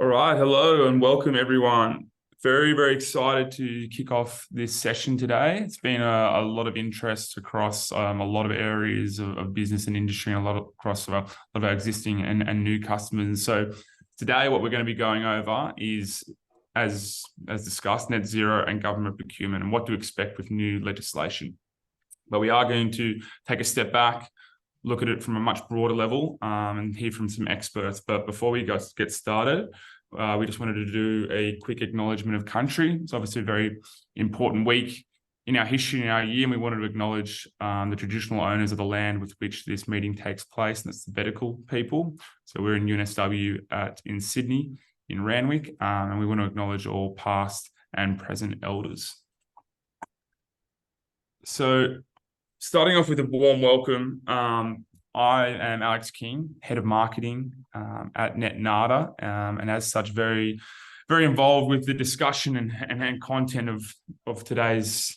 All right, hello and welcome everyone. Very excited to kick off this session today. It's been a lot of interest across a lot of areas of business and industry, and across a lot of our existing and new customers. So today, what we're going to be going over is, as discussed, net zero and government procurement and what to expect with new legislation. But we are going to take a step back, look at it from a much broader level, and hear from some experts. But before we get started, we just wanted to do a quick acknowledgement of country. It's obviously a very important week in our history, in our year, and we wanted to acknowledge the traditional owners of the land with which this meeting takes place, and that's the Bedecal people. So we're in UNSW in Sydney, in Randwick, and we want to acknowledge all past and present elders. So starting off with a warm welcome, I am Alex King, Head of Marketing at NetNada, and as such, very involved with the discussion and content of today's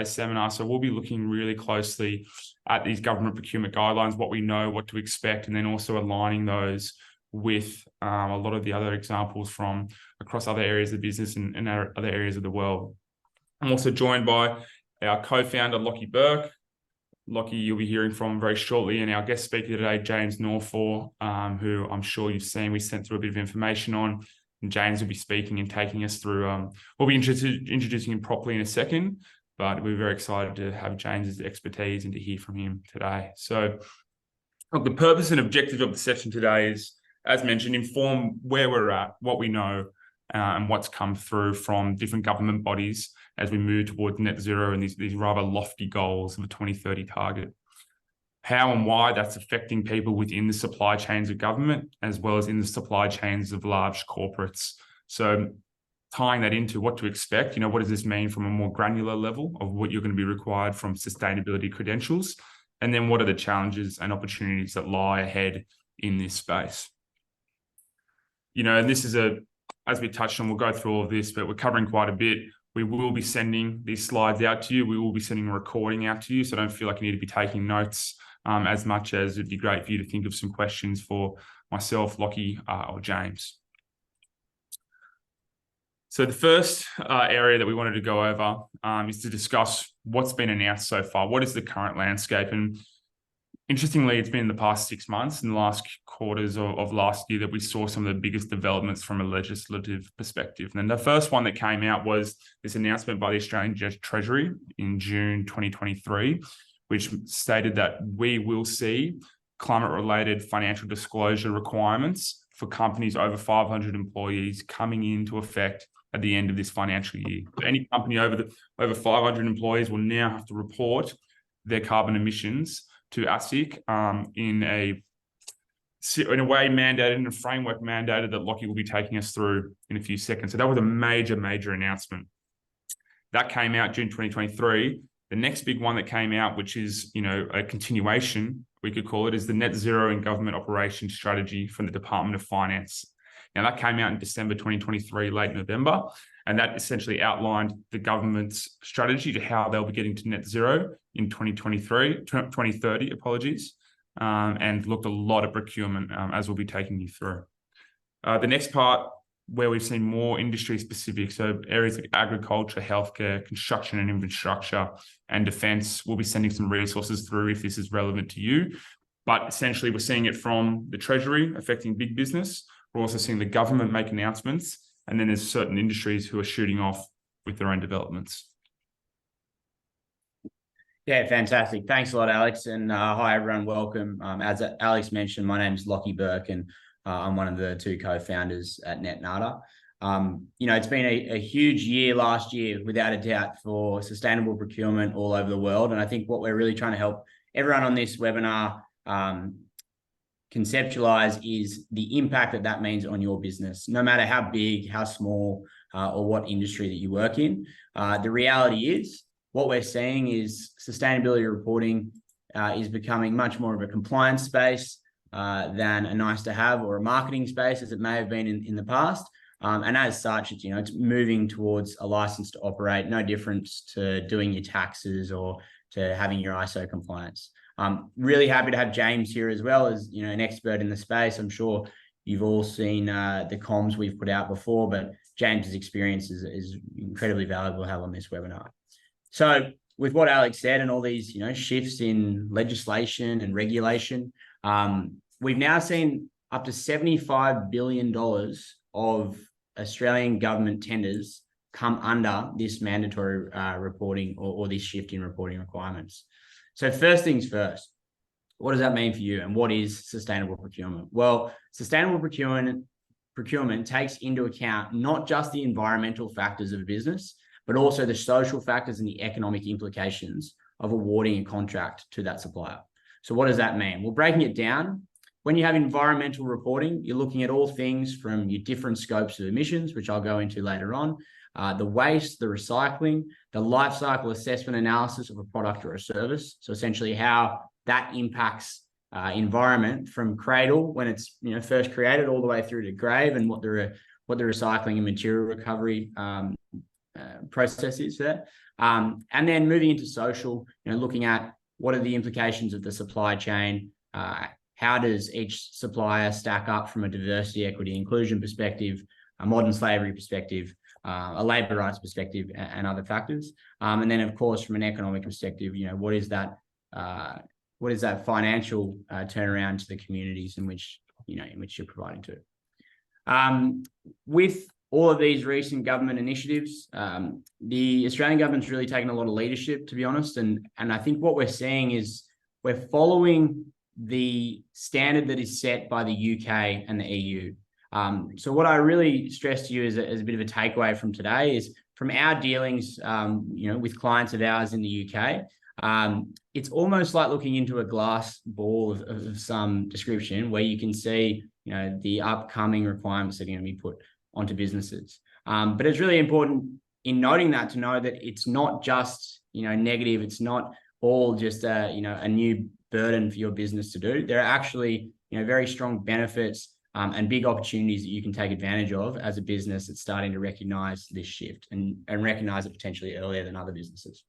seminar. So we'll be looking really closely at these government procurement guidelines, what we know, what to expect, and then also aligning those with a lot of the other examples from across other areas of business and other areas of the world. I'm also joined by our co-founder, Lockie Burke. Lockie, you'll be hearing from very shortly, and our guest speaker today, James Norfor, who I'm sure you've seen. We sent through a bit of information on, and James will be speaking and taking us through. We'll be introducing him properly in a second, but we're very excited to have James's expertise and to hear from him today. So, look, the purpose and objective of the session today is, as mentioned, inform where we're at, what we know, and what's come through from different government bodies as we move towards net zero and these rather lofty goals of a 2030 target. How and why that's affecting people within the supply chains of government, as well as in the supply chains of large corporates. So tying that into what to expect, what does this mean from a more granular level of what you're going to be required from sustainability credentials? And then what are the challenges and opportunities that lie ahead in this space? And this is as we touched on, we'll go through all of this, but we're covering quite a bit. We will be sending these slides out to you. We will be sending a recording out to you, so don't feel like you need to be taking notes as much as it'd be great for you to think of some questions for myself, Lockie, or James. So the first area that we wanted to go over is to discuss what's been announced so far. What is the current landscape? And interestingly, it's been in the past 6 months, in the last quarters of last year, that we saw some of the biggest developments from a legislative perspective. And then the first one that came out was this announcement by the Australian Treasury in June 2023, which stated that we will see climate-related financial disclosure requirements for companies over 500 employees coming into effect at the end of this financial year. So any company over 500 employees will now have to report their carbon emissions to ASIC in a way mandated, in a framework mandated that Lockie will be taking us through in a few seconds. So that was a major announcement. That came out June 2023. The next big one that came out, which is a continuation, we could call it, is the Net Zero and Government Operations Strategy from the Department of Finance. Now that came out in December 2023, late November, and that essentially outlined the government's strategy to how they'll be getting to net zero in 2030, and looked a lot at procurement, as we'll be taking you through. The next part, where we've seen more industry specific, so areas like agriculture, healthcare, construction and infrastructure, and defence, we'll be sending some resources through if this is relevant to you. But essentially, we're seeing it from the Treasury affecting big business. We're also seeing the government make announcements, and then there's certain industries who are shooting off with their own developments. Yeah, fantastic. Thanks a lot, Alex. And hi, everyone. Welcome. As Alex mentioned, my name is Lockie Burke, and I'm one of the two co-founders at NetNada. It's been a huge year last year, without a doubt, for sustainable procurement all over the world. And I think what we're really trying to help everyone on this webinar conceptualize is the impact that means on your business, no matter how big, how small, or what industry that you work in. The reality is, what we're seeing is sustainability reporting is becoming much more of a compliance space than a nice to have or a marketing space, as it may have been in the past. And as such, it's moving towards a license to operate, no difference to doing your taxes or to having your ISO compliance. I'm really happy to have James here as well, as an expert in the space. I'm sure You've all seen the comms we've put out before, but James's experience is incredibly valuable to have on this webinar. So with what Alex said and all these, shifts in legislation and regulation, we've now seen up to $75 billion of Australian government tenders come under this mandatory reporting or this shift in reporting requirements. So first things first, what does that mean for you, and what is sustainable procurement? Well, sustainable procurement takes into account not just the environmental factors of a business, but also the social factors and the economic implications of awarding a contract to that supplier. So what does that mean? Well, breaking it down, when you have environmental reporting, you're looking at all things from your different scopes of emissions, which I'll go into later on, the waste, the recycling, the life cycle assessment analysis of a product or a service. So essentially how that impacts environment from cradle when it's first created all the way through to grave, and what the recycling and material recovery process is there. And then moving into social, looking at what are the implications of the supply chain, how does each supplier stack up from a diversity, equity, inclusion perspective, a modern slavery perspective, a labour rights perspective, and other factors. And then, of course, from an economic perspective, what is that financial turnaround to the communities in which you're providing to. With all of these recent government initiatives, the Australian government's really taken a lot of leadership, to be honest, and I think what we're seeing is we're following the standard that is set by the UK and the EU. So what I really stress to you as a bit of a takeaway from today is from our dealings, with clients of ours in the UK, it's almost like looking into a glass ball of some description where you can see, the upcoming requirements that are going to be put onto businesses. But it's really important in noting that to know that it's not just, negative. It's not all just a new burden for your business to do. There are actually, very strong benefits and big opportunities that you can take advantage of as a business that's starting to recognize this shift and recognize it potentially earlier than other businesses.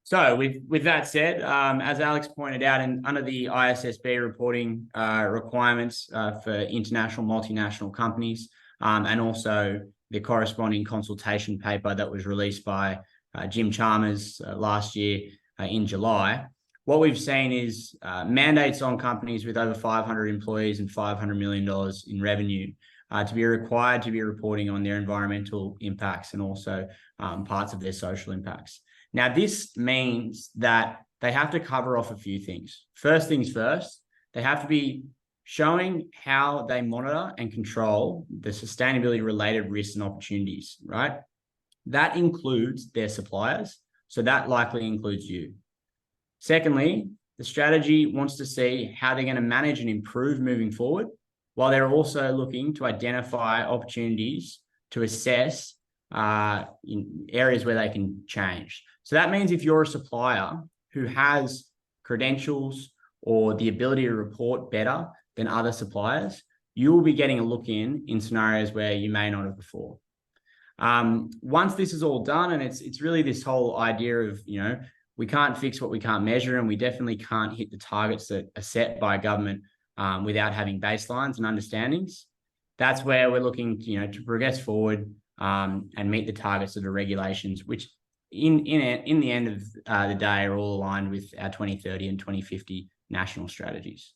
So with that said, as Alex pointed out, under the ISSB reporting requirements for international multinational companies, and also the corresponding consultation paper that was released by Jim Chalmers last year in July, what we've seen is mandates on companies with over 500 employees and $500 million in revenue to be required to be reporting on their environmental impacts and also parts of their social impacts. Now, this means that they have to cover off a few things. First things first, they have to be showing how they monitor and control the sustainability related risks and opportunities, right? That includes their suppliers. So that likely includes you. Secondly, the strategy wants to see how they're going to manage and improve moving forward, while they're also looking to identify opportunities to assess in areas where they can change. So that means if you're a supplier who has credentials or the ability to report better than other suppliers, you will be getting a look in scenarios where you may not have before. Once this is all done, and it's really this whole idea of, we can't fix what we can't measure, and we definitely can't hit the targets that are set by government without having baselines and understandings. That's where we're looking, to progress forward and meet the targets of the regulations, which in the end of the day are all aligned with our 2030 and 2050 national strategies.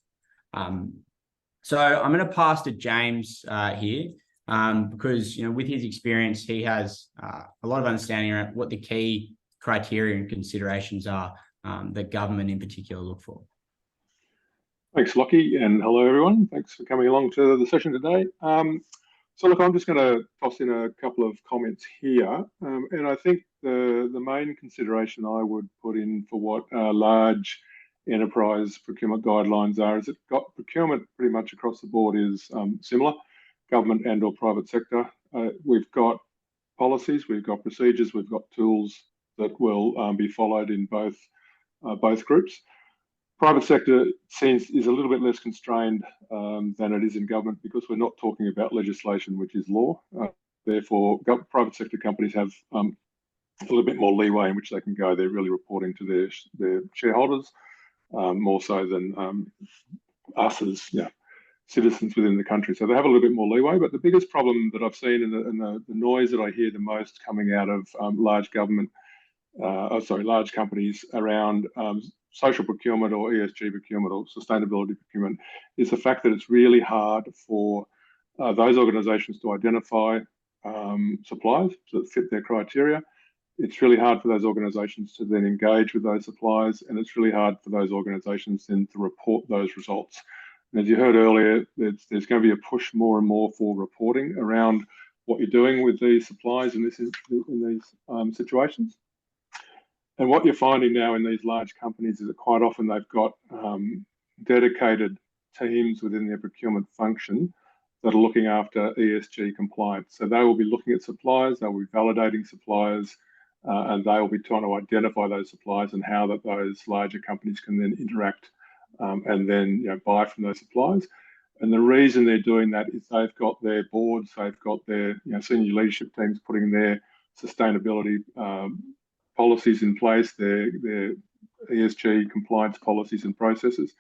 So I'm going to pass to James here because, with his experience, he has a lot of understanding around what the key criteria and considerations are that government in particular look for. Thanks, Lockie, and hello, everyone. Thanks for coming along to the session today. So look, I'm just going to toss in a couple of comments here. And I think the main consideration I would put in for what large enterprise procurement guidelines are is that procurement pretty much across the board is similar, government and or private sector. We've got policies, we've got procedures, we've got tools that will be followed in both groups. Private sector is a little bit less constrained than it is in government because we're not talking about legislation, which is law. Therefore, private sector companies have a little bit more leeway in which they can go. They're really reporting to their shareholders more so than us as citizens within the country. So they have a little bit more leeway. But the biggest problem that I've seen in the noise that I hear the most coming out of large companies around social procurement or ESG procurement or sustainability procurement is the fact that it's really hard for those organisations to identify suppliers that fit their criteria. It's really hard for those organisations to then engage with those suppliers, and it's really hard for those organisations then to report those results. And as you heard earlier, there's going to be a push more and more for reporting around what you're doing with these suppliers in these situations. And what you're finding now in these large companies is that quite often they've got dedicated teams within their procurement function that are looking after ESG compliance. So they will be looking at suppliers, they'll be validating suppliers, and they will be trying to identify those suppliers and how that those larger companies can then interact and then buy from those suppliers. And the reason they're doing that is they've got their boards, they've got their senior leadership teams putting their sustainability policies in place, their ESG compliance policies and processes.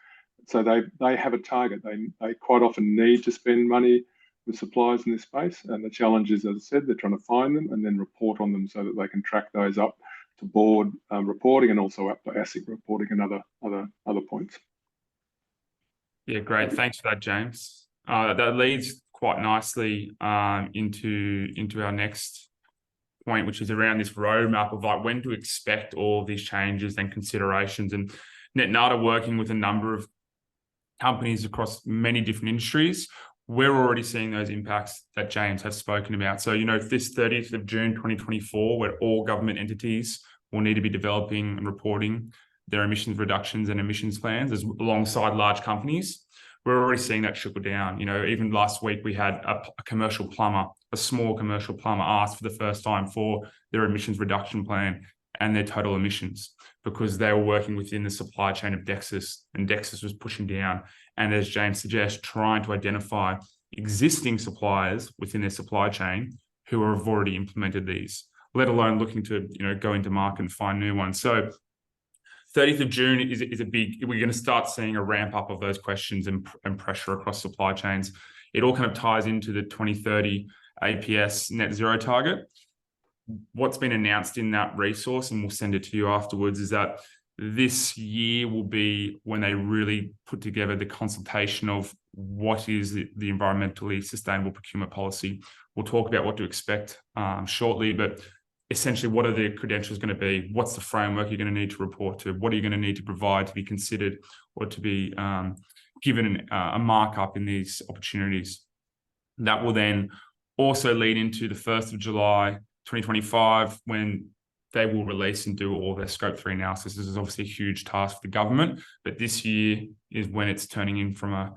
So they have a target. They quite often need to spend money with suppliers in this space. And the challenge is, as I said, they're trying to find them and then report on them so that they can track those up to board reporting and also up to ASIC reporting and other points. Yeah, great. Thanks for that, James. That leads quite nicely into our next point, which is around this roadmap of like when to expect all of these changes and considerations. And NetNada, working with a number of companies across many different industries, we're already seeing those impacts that James has spoken about. So, this 30th of June 2024, where all government entities will need to be developing and reporting their emissions reductions and emissions plans alongside large companies, we're already seeing that trickle down. Even last week, we had a small commercial plumber ask for the first time for their emissions reduction plan and their total emissions, because they were working within the supply chain of Dexus, and Dexus was pushing down. And as James suggests, trying to identify existing suppliers within their supply chain who have already implemented these, let alone looking to go into market and find new ones. So 30th of June is a big, we're going to start seeing a ramp up of those questions and pressure across supply chains. It all kind of ties into the 2030 APS net zero target. What's been announced in that resource, and we'll send it to you afterwards, is that this year will be when they really put together the consultation of what is the environmentally sustainable procurement policy. We'll talk about what to expect shortly, but essentially, what are the credentials going to be? What's the framework you're going to need to report to? What are you going to need to provide to be considered or to be given a markup in these opportunities? That will then also lead into the 1st of July 2025, when they will release and do all their Scope 3 analysis. This is obviously a huge task for the government, but this year is when it's turning in from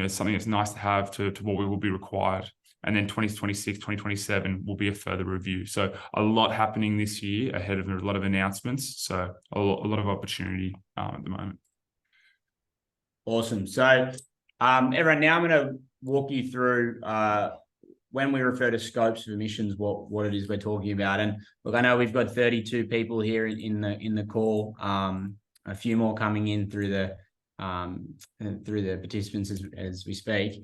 something that's nice to have to what we will be required. And then 2026, 2027 will be a further review. So a lot happening this year ahead of a lot of announcements. So a lot of opportunity at the moment. Awesome. So everyone, now I'm going to walk you through when we refer to scopes of emissions, what it is we're talking about. And look, I know we've got 32 people here in the call, a few more coming in through the participants as we speak.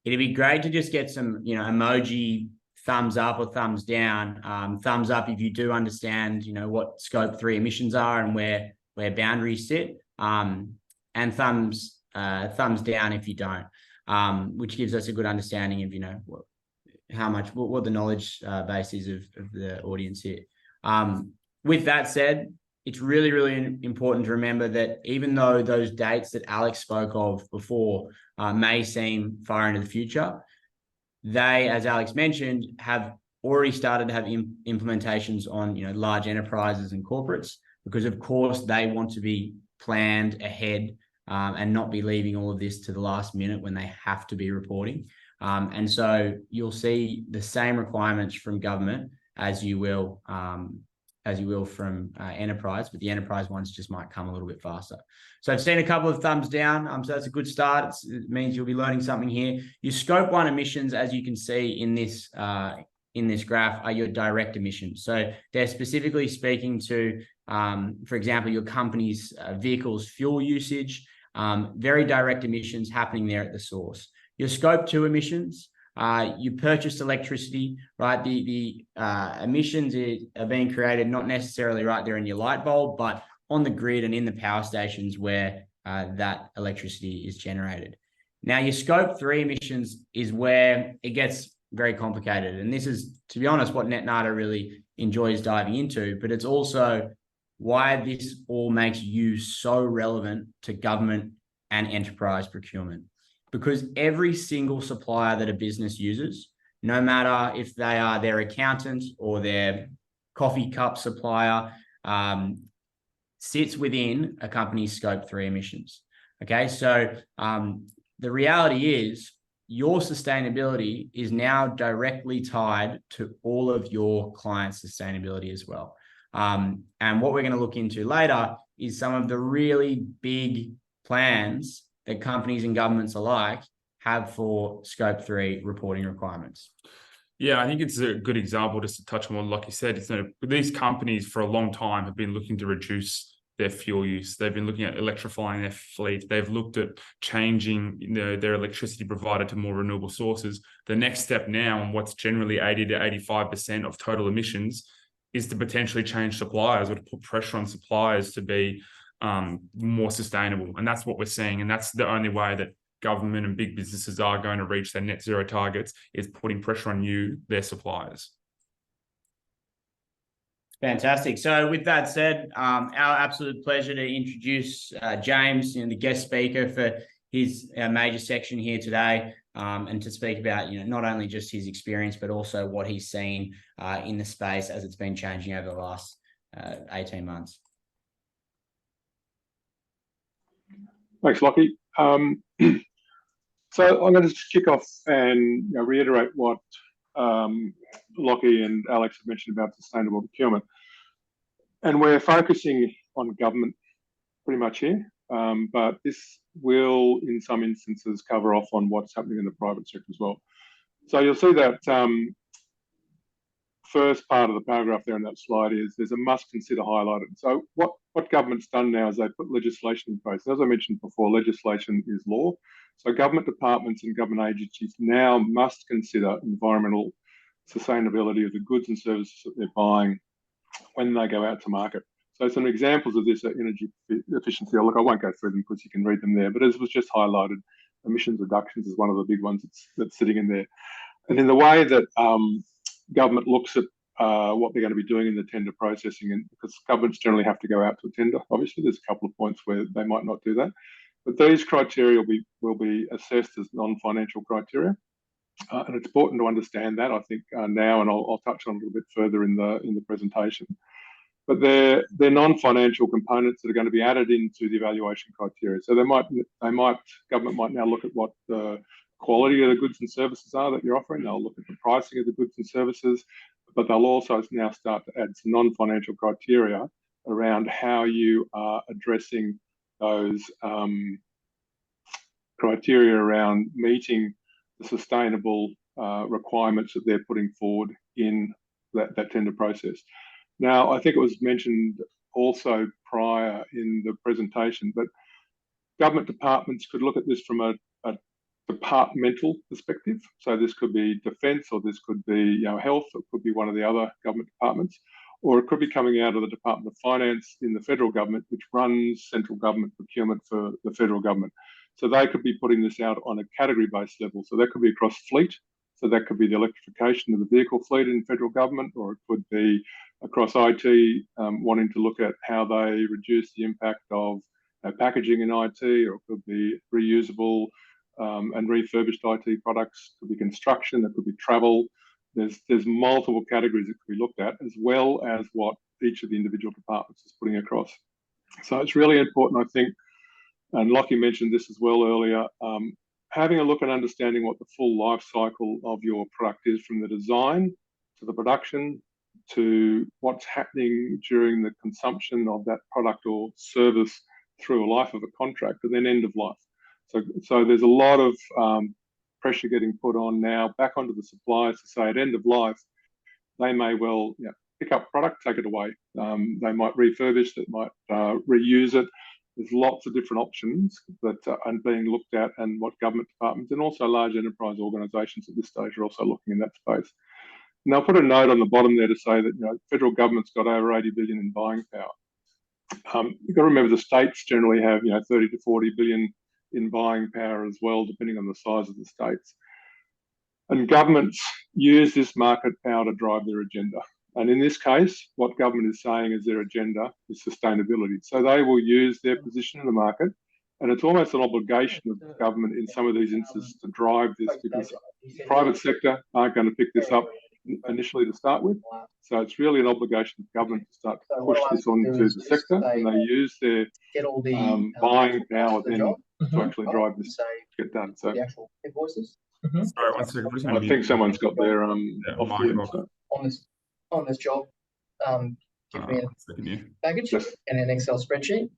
It'd be great to just get some, emoji, thumbs up or thumbs down. Thumbs up if you do understand, what Scope 3 emissions are and where boundaries sit. And thumbs down if you don't, which gives us a good understanding of, what the knowledge base is of the audience here. With that said, it's really, really important to remember that even though those dates that Alex spoke of before may seem far into the future, they, as Alex mentioned, have already started to have implementations on large enterprises and corporates, because of course they want to be planned ahead and not be leaving all of this to the last minute when they have to be reporting. And so you'll see the same requirements from government as you will from enterprise, but the enterprise ones just might come a little bit faster. So I've seen a couple of thumbs down. So that's a good start. It means you'll be learning something here. Your Scope 1 emissions, as you can see in this graph, are your direct emissions. So they're specifically speaking to, for example, your company's vehicles fuel usage, very direct emissions happening there at the source. Your scope 2 emissions, you purchased electricity, right? The emissions are being created not necessarily right there in your light bulb, but on the grid and in the power stations where that electricity is generated. Now, your scope 3 emissions is where it gets very complicated. And this is, to be honest, what NetNada really enjoys diving into, but it's also why this all makes you so relevant to government and enterprise procurement. Because every single supplier that a business uses, no matter if they are their accountant or their coffee cup supplier, sits within a company's scope 3 emissions. Okay, so the reality is your sustainability is now directly tied to all of your clients' sustainability as well. And what we're going to look into later is some of the really big plans that companies and governments alike have for scope 3 reporting requirements. Yeah, I think it's a good example just to touch on what Lockie said. It's these companies for a long time have been looking to reduce their fuel use. They've been looking at electrifying their fleet. They've looked at changing their electricity provider to more renewable sources. The next step now, and what's generally 80 to 85% of total emissions, is to potentially change suppliers or to put pressure on suppliers to be more sustainable. And that's what we're seeing. And that's the only way that government and big businesses are going to reach their net zero targets, is putting pressure on you, their suppliers. Fantastic. So with that said, our absolute pleasure to introduce James, the guest speaker for his major section here today, and to speak about, not only just his experience, but also what he's seen in the space as it's been changing over the last 18 months. Thanks, Lockie. So I'm going to kick off and reiterate what Lockie and Alex have mentioned about sustainable procurement. And we're focusing on government pretty much here, but this will, in some instances, cover off on what's happening in the private sector as well. So you'll see that first part of the paragraph there in that slide is there's a must consider highlighted. So what government's done now is they put legislation in place. As I mentioned before, legislation is law. So government departments and government agencies now must consider environmental sustainability of the goods and services that they're buying when they go out to market. So some examples of this are energy efficiency. Look, I won't go through them because you can read them there, but as was just highlighted, emissions reductions is one of the big ones that's sitting in there. And in the way that government looks at what they're going to be doing in the tender processing, and because governments generally have to go out to a tender, obviously there's a couple of points where they might not do that, but these criteria will be assessed as non-financial criteria. And it's important to understand that, I think, now, and I'll touch on a little bit further in the presentation. But they're non-financial components that are going to be added into the evaluation criteria. So government might now look at what the quality of the goods and services are that you're offering. They'll look at the pricing of the goods and services, but they'll also now start to add some non-financial criteria around how you are addressing those criteria around meeting the sustainable requirements that they're putting forward in that tender process. Now, I think it was mentioned also prior in the presentation, but government departments could look at this from a departmental perspective. So this could be defence, or this could be health, or it could be one of the other government departments, or it could be coming out of the Department of Finance in the federal government, which runs central government procurement for the federal government. So they could be putting this out on a category-based level. So that could be across fleet. So that could be the electrification of the vehicle fleet in federal government, or it could be across IT, wanting to look at how they reduce the impact of packaging in IT, or it could be reusable and refurbished IT products. It could be construction, it could be travel. There's multiple categories that could be looked at, as well as what each of the individual departments is putting across. So it's really important, I think, and Lockie mentioned this as well earlier, having a look and understanding what the full life cycle of your product is, from the design to the production to what's happening during the consumption of that product or service through a life of a contract, and then end of life. So there's a lot of pressure getting put on now back onto the suppliers to say at end of life, they may well pick up product, take it away. They might refurbish it, might reuse it, There's lots of different options that are being looked at, and what government departments and also large enterprise organisations at this stage are also looking in that space. Now, I'll put a note on the bottom there to say that federal government's got over 80 billion in buying power. You've got to remember the states generally have 30 to 40 billion in buying power as well, depending on the size of the states. And governments use this market power to drive their agenda. And in this case, what government is saying is their agenda is sustainability. So they will use their position in the market, and it's almost an obligation of the government in some of these instances to drive this, because the private sector aren't going to pick this up initially to start with. So it's really an obligation of government to start to push this onto the sector, and they use their buying power then to actually drive this to get done. So the actual invoices. Sorry, 1 second. I think someone's got their off mute. So. On this job, give me a package and an Excel spreadsheet,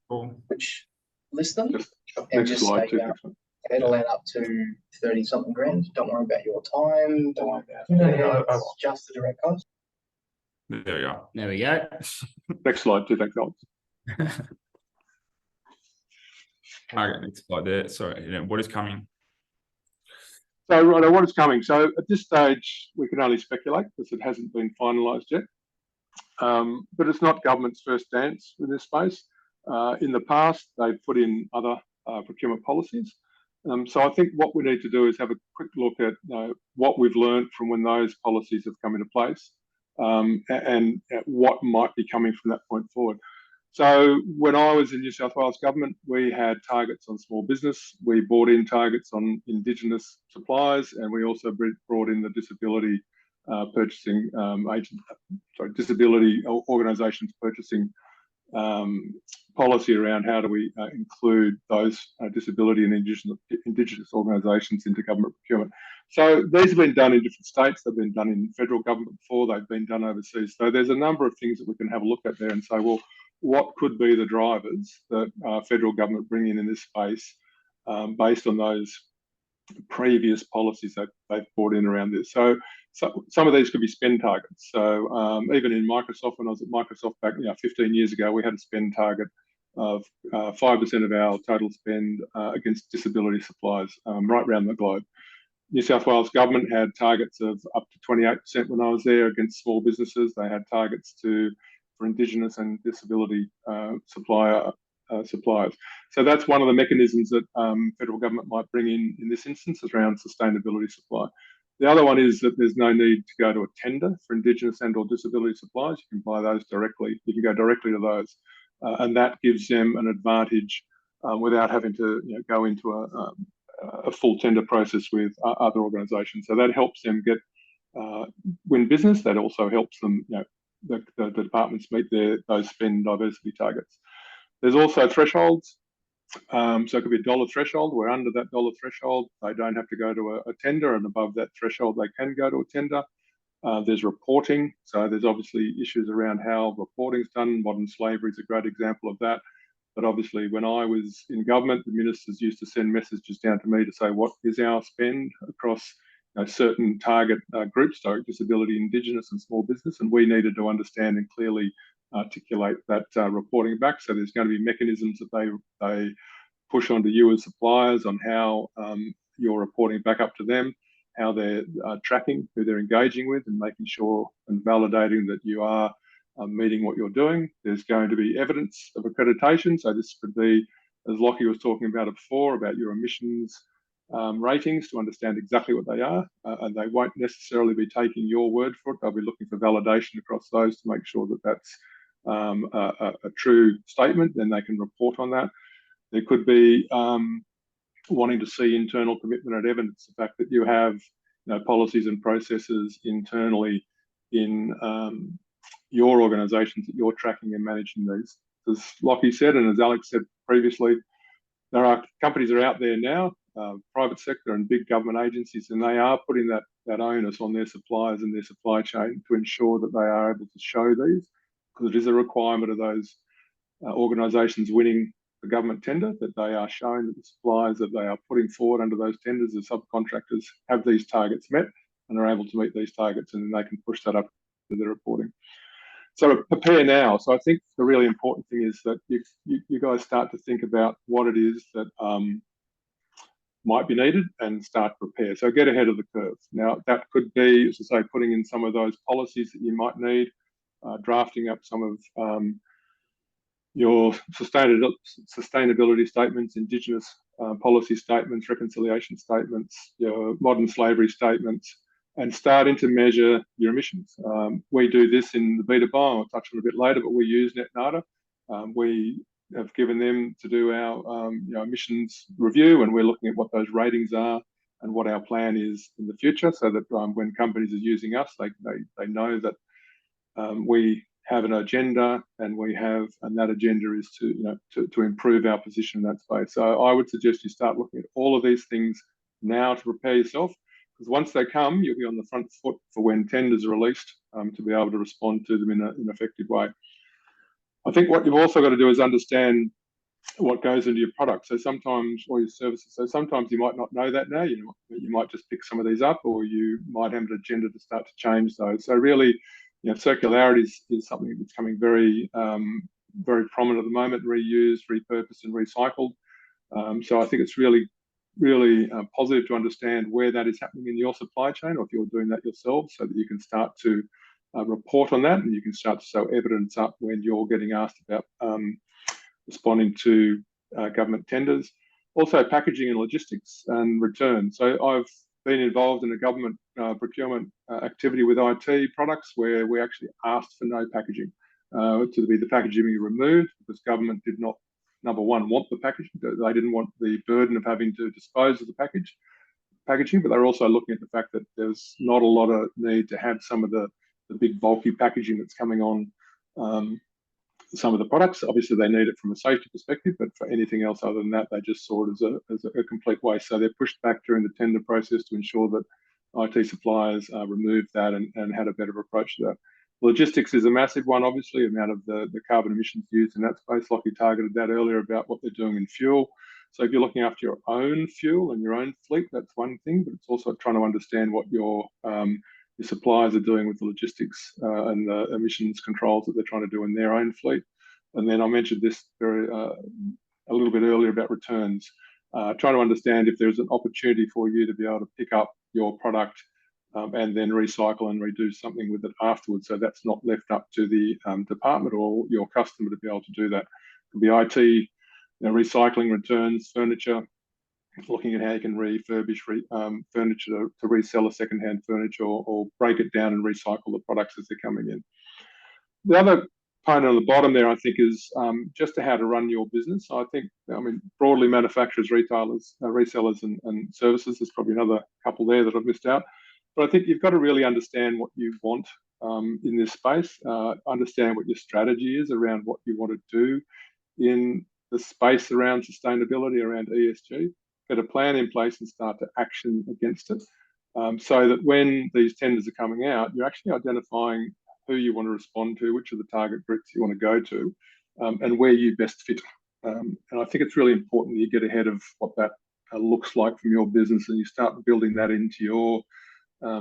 which lists them. Next slide, too. It'll add up to 30 something grand. Don't worry about your time. Don't worry about it's just the direct cost. There we go. There we go. Next slide, too. Thanks, Alex. Okay, next slide there. Sorry, what is coming? So, right, what is coming? So, at this stage, we can only speculate because it hasn't been finalised yet. But it's not government's first dance in this space. In the past, they've put in other procurement policies. So, I think what we need to do is have a quick look at what we've learned from when those policies have come into place, and what might be coming from that point forward. So when I was in New South Wales government, we had targets on small business. We brought in targets on Indigenous suppliers, and we also brought in the disability purchasing disability organisations purchasing policy around how do we include those disability and Indigenous organisations into government procurement. So these have been done in different states. They've been done in federal government before. They've been done overseas. So there's a number of things that we can have a look at there and say, well, what could be the drivers that federal government bring in this space based on those previous policies that they've brought in around this. So some of these could be spend targets. So even in Microsoft, when I was at Microsoft back 15 years ago, we had a spend target of 5% of our total spend against disability suppliers right around the globe. New South Wales government had targets of up to 28% when I was there against small businesses. They had targets for Indigenous and disability suppliers. So that's one of the mechanisms that federal government might bring in this instance is around sustainability supply. The other one is that there's no need to go to a tender for Indigenous and or disability supplies. You can buy those directly. You can go directly to those. And that gives them an advantage without having to go into a full tender process with other organisations. So that helps them get win business. That also helps them, the departments meet those spend diversity targets. There's also thresholds. So it could be $1 threshold. We're under that $1 threshold. They don't have to go to a tender, and above that threshold, they can go to a tender. There's reporting. So there's obviously issues around how reporting's done. Modern slavery is a great example of that. But obviously, when I was in government, the ministers used to send messages down to me to say, what is our spend across certain target groups, so disability, Indigenous and small business, and we needed to understand and clearly articulate that reporting back. So there's going to be mechanisms that they push onto you as suppliers on how you're reporting back up to them, how they're tracking, who they're engaging with, and making sure and validating that you are meeting what you're doing. There's going to be evidence of accreditation. So this could be, as Lockie was talking about it before, about your emissions ratings to understand exactly what they are, and they won't necessarily be taking your word for it. They'll be looking for validation across those to make sure that that's a true statement, then they can report on that. There could be wanting to see internal commitment and evidence, the fact that you have policies and processes internally in your organisations that you're tracking and managing these. As Lockie said, and as Alex said previously, there are companies that are out there now, private sector and big government agencies, and they are putting that onus on their suppliers and their supply chain to ensure that they are able to show these, because it is a requirement of those organisations winning the government tender that they are showing that the suppliers that they are putting forward under those tenders as subcontractors have these targets met and are able to meet these targets, and then they can push that up to their reporting. So prepare now. So I think the really important thing is that you guys start to think about what it is that might be needed and start to prepare. So get ahead of the curve. Now, that could be, as I say, putting in some of those policies that you might need, drafting up some of your sustainability statements, Indigenous policy statements, reconciliation statements, your modern slavery statements, and starting to measure your emissions. We do this in the beta bio. I'll touch on it a bit later, but we use NetNada. We have given them to do our emissions review, and we're looking at what those ratings are and what our plan is in the future, so that when companies are using us, they know that we have an agenda, and that agenda is to improve our position in that space. So I would suggest you start looking at all of these things now to prepare yourself, because once they come, you'll be on the front foot for when tenders are released, to be able to respond to them in an effective way. I think what you've also got to do is understand what goes into your product. So sometimes, or your services. So sometimes you might not know that now. You might just pick some of these up, or you might have an agenda to start to change those. So really, circularity is something that's coming very, very prominent at the moment. Reused, repurposed, and recycled. So I think it's really positive to understand where that is happening in your supply chain, or if you're doing that yourself, so that you can start to report on that, and you can start to show evidence up when you're getting asked about responding to government tenders. Also, packaging and logistics and return. So I've been involved in a government procurement activity with IT products where we actually asked for no packaging, to be the packaging be removed, because government did not, number one, want the packaging. They didn't want the burden of having to dispose of the packaging, but they're also looking at the fact that there's not a lot of need to have some of the big bulky packaging that's coming on some of the products. Obviously, they need it from a safety perspective, but for anything else other than that, they just saw it as a complete waste. So they're pushed back during the tender process to ensure that IT suppliers removed that and had a better approach to that. Logistics is a massive one, obviously, the amount of the carbon emissions used in that space. Lockie targeted that earlier about what they're doing in fuel. So if you're looking after your own fuel and your own fleet, that's one thing, but it's also trying to understand what your suppliers are doing with the logistics and the emissions controls that they're trying to do in their own fleet. And then I mentioned this a little bit earlier about returns. Trying to understand if there's an opportunity for you to be able to pick up your product and then recycle and redo something with it afterwards. So that's not left up to the department or your customer to be able to do that. It could be IT, recycling returns, furniture, looking at how you can refurbish furniture to resell a second-hand furniture, or break it down and recycle the products as they're coming in. The other component on the bottom there, I think, is just how to run your business. I think, broadly, manufacturers, retailers, resellers, and services, there's probably another couple there that I've missed out. But I think you've got to really understand what you want in this space, understand what your strategy is around what you want to do in the space around sustainability, around ESG, get a plan in place and start to action against it, so that when these tenders are coming out, you're actually identifying who you want to respond to, which are the target groups you want to go to, and where you best fit. And I think it's really important that you get ahead of what that looks like from your business, and you start building that into your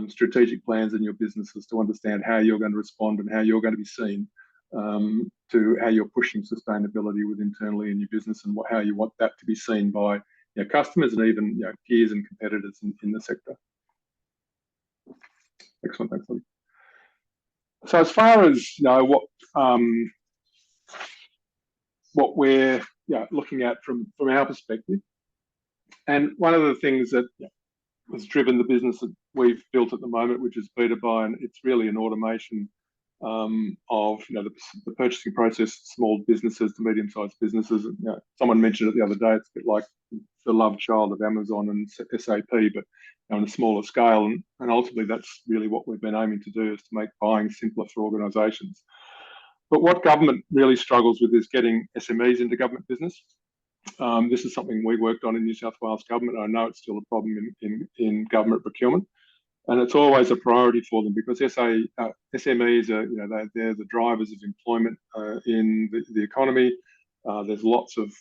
strategic plans in your businesses to understand how you're going to respond and how you're going to be seen, to how you're pushing sustainability with internally in your business, and how you want that to be seen by your customers and even peers and competitors in the sector. Excellent, thanks, Lee. So as far as what we're looking at from our perspective, and one of the things that has driven the business that we've built at the moment, which is B2B, and it's really an automation of the purchasing process, small businesses to medium-sized businesses. Someone mentioned it the other day. It's a bit like the love child of Amazon and SAP, but on a smaller scale. And ultimately, that's really what we've been aiming to do, is to make buying simpler for organisations. But what government really struggles with is getting SMEs into government business. This is something we worked on in New South Wales government. I know it's still a problem in government procurement. And it's always a priority for them, because SMEs are they're the drivers of employment in the economy. There's lots of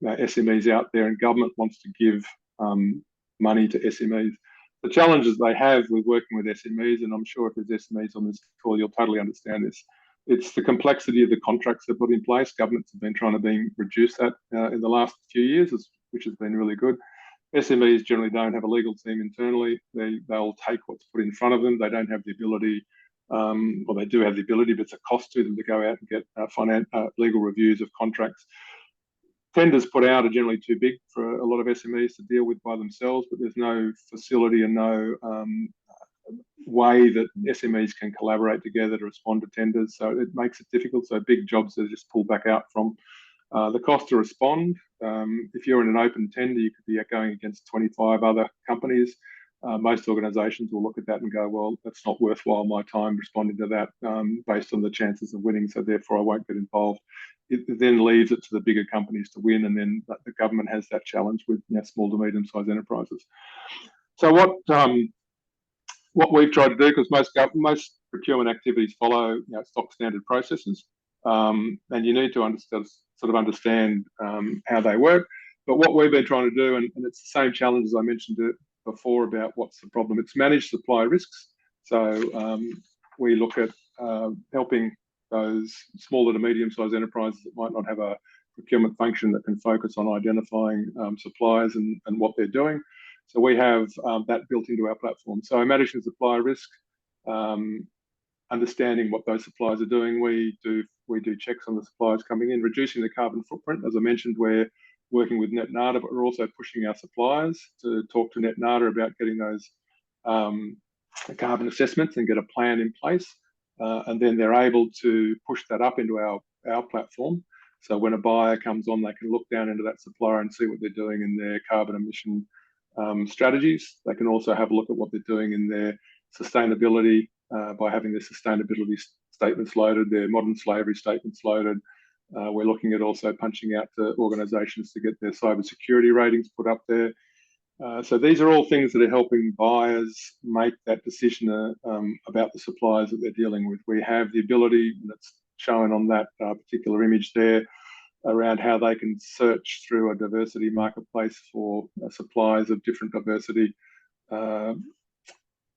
SMEs out there, and government wants to give money to SMEs. The challenges they have with working with SMEs, and I'm sure if there's SMEs on this call, you'll totally understand this. It's the complexity of the contracts they put in place. Governments have been trying to reduce that in the last few years, which has been really good. SMEs generally don't have a legal team internally. They'll take what's put in front of them. They don't have the ability, or they do have the ability, but it's a cost to them to go out and get legal reviews of contracts. Tenders put out are generally too big for a lot of SMEs to deal with by themselves, but there's no facility and no way that SMEs can collaborate together to respond to tenders. So it makes it difficult. So big jobs are just pulled back out from. The cost to respond, if you're in an open tender, you could be going against 25 other companies. Most organisations will look at that and go, well, that's not worthwhile my time responding to that based on the chances of winning, so therefore I won't get involved. It then leaves it to the bigger companies to win, and then the government has that challenge with small to medium-sized enterprises. So what we've tried to do, because most procurement activities follow stock standard processes, and you need to understand how they work. But what we've been trying to do, and it's the same challenge as I mentioned before about what's the problem, it's manage supply risks. So we look at helping those smaller to medium-sized enterprises that might not have a procurement function that can focus on identifying suppliers and what they're doing. So we have that built into our platform. So managing supply risk, understanding what those suppliers are doing. We do checks on the suppliers coming in, reducing the carbon footprint. As I mentioned, we're working with NetNada, but we're also pushing our suppliers to talk to NetNada about getting those carbon assessments and get a plan in place. And then they're able to push that up into our platform. So when a buyer comes on, they can look down into that supplier and see what they're doing in their carbon emission strategies. They can also have a look at what they're doing in their sustainability by having their sustainability statements loaded, their modern slavery statements loaded. We're looking at also punching out to organisations to get their cybersecurity ratings put up there. So these are all things that are helping buyers make that decision about the suppliers that they're dealing with. We have the ability, and it's shown on that particular image there, around how they can search through a diversity marketplace for suppliers of different diversity,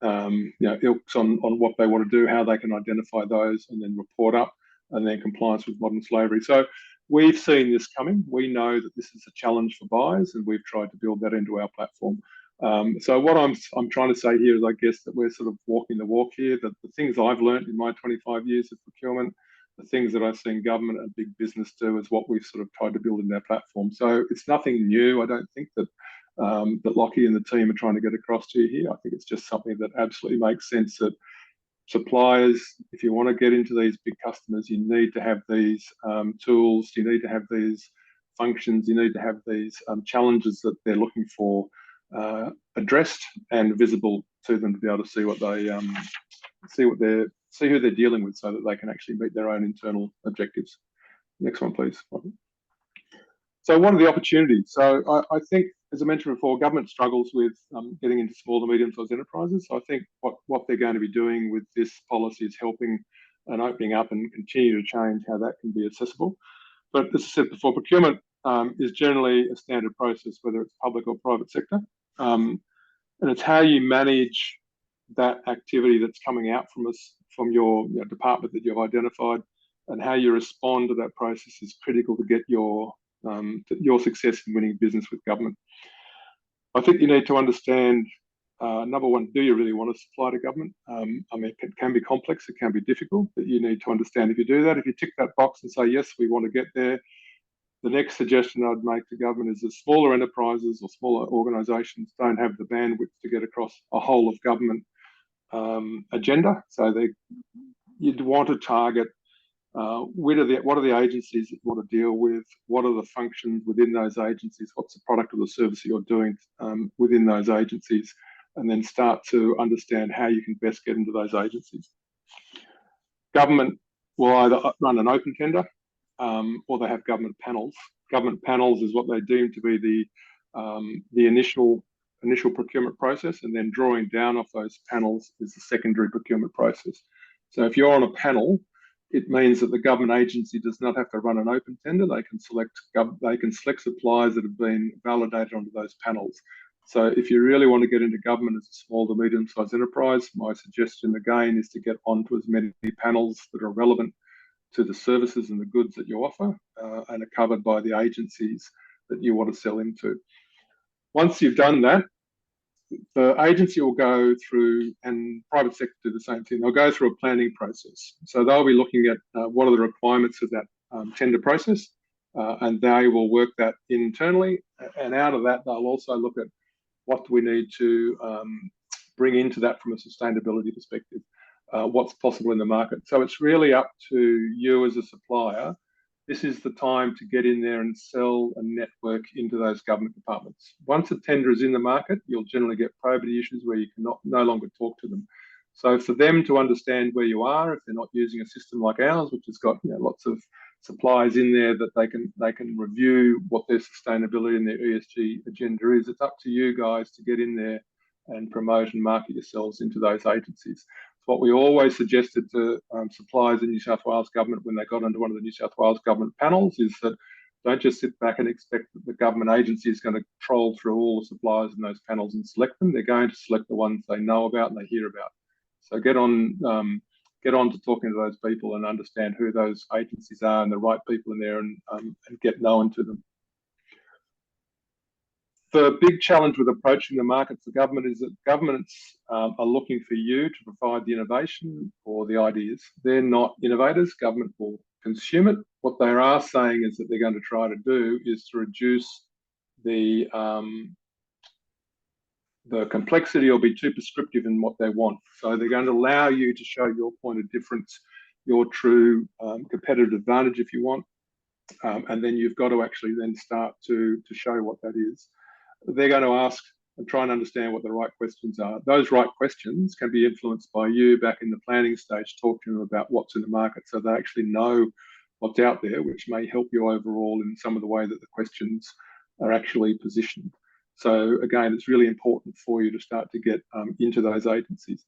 ilks on what they want to do, how they can identify those and then report up, and then compliance with modern slavery. So we've seen this coming. We know that this is a challenge for buyers, and we've tried to build that into our platform. So what I'm trying to say here is, I guess, that we're sort of walking the walk here, that the things I've learned in my 25 years of procurement, the things that I've seen government and big business do, is what we've sort of tried to build in our platform. So it's nothing new. I don't think that that Lockie and the team are trying to get across to you here. I think it's just something that absolutely makes sense, that suppliers, if you want to get into these big customers, you need to have these tools, you need to have these functions, you need to have these challenges that they're looking for addressed and visible to them, to be able to see what they see who they're dealing with, so that they can actually meet their own internal objectives. Next one, please. So what are the opportunities? So I think, as I mentioned before, government struggles with getting into small to medium-sized enterprises. So I think what they're going to be doing with this policy is helping and opening up and continue to change how that can be accessible. But as I said before, procurement is generally a standard process, whether it's public or private sector. And it's how you manage that activity that's coming out from your department that you've identified, and how you respond to that process is critical to get your success in winning business with government. I think you need to understand, number one, do you really want to supply to government? I mean, it can be complex, it can be difficult, but you need to understand if you do that, if you tick that box and say, yes, we want to get there, the next suggestion I'd make to government is that smaller enterprises or smaller organisations don't have the bandwidth to get across a whole of government agenda. So you'd want to target what are the agencies that you want to deal with, what are the functions within those agencies, what's the product or the service that you're doing within those agencies, and then start to understand how you can best get into those agencies. Government will either run an open tender or they have government panels. Government panels is what they deem to be the initial procurement process, and then drawing down off those panels is the secondary procurement process. So if you're on a panel, it means that the government agency does not have to run an open tender. They can select suppliers that have been validated onto those panels. So if you really want to get into government as a small to medium-sized enterprise, my suggestion again is to get onto as many panels that are relevant to the services and the goods that you offer, and are covered by the agencies that you want to sell into. Once you've done that, the agency will go through, and private sector do the same thing. They'll go through a planning process. So they'll be looking at what are the requirements of that tender process, and they will work that internally. And out of that, they'll also look at what do we need to bring into that from a sustainability perspective, what's possible in the market. So it's really up to you as a supplier. This is the time to get in there and sell and network into those government departments. Once a tender is in the market, you'll generally get probity issues where you can no longer talk to them. So for them to understand where you are, if they're not using a system like ours, which has got lots of suppliers in there that they can review what their sustainability and their ESG agenda is, it's up to you guys to get in there and promote and market yourselves into those agencies. What we always suggested to suppliers in New South Wales government when they got into one of the New South Wales government panels is that don't just sit back and expect that the government agency is going to troll through all the suppliers in those panels and select them. They're going to select the ones they know about and they hear about. So get on to talking to those people and understand who those agencies are and the right people in there, and get known to them. The big challenge with approaching the market for government is that governments are looking for you to provide the innovation or the ideas. They're not innovators. Government will consume it. What they are saying is that they're going to try to do is to reduce the complexity or be too prescriptive in what they want. So they're going to allow you to show your point of difference, your true competitive advantage if you want, and then you've got to actually then start to show what that is. They're going to ask and try and understand what the right questions are. Those right questions can be influenced by you back in the planning stage, talking to them about what's in the market so they actually know what's out there, which may help you overall in some of the way that the questions are actually positioned. So again, it's really important for you to start to get into those agencies.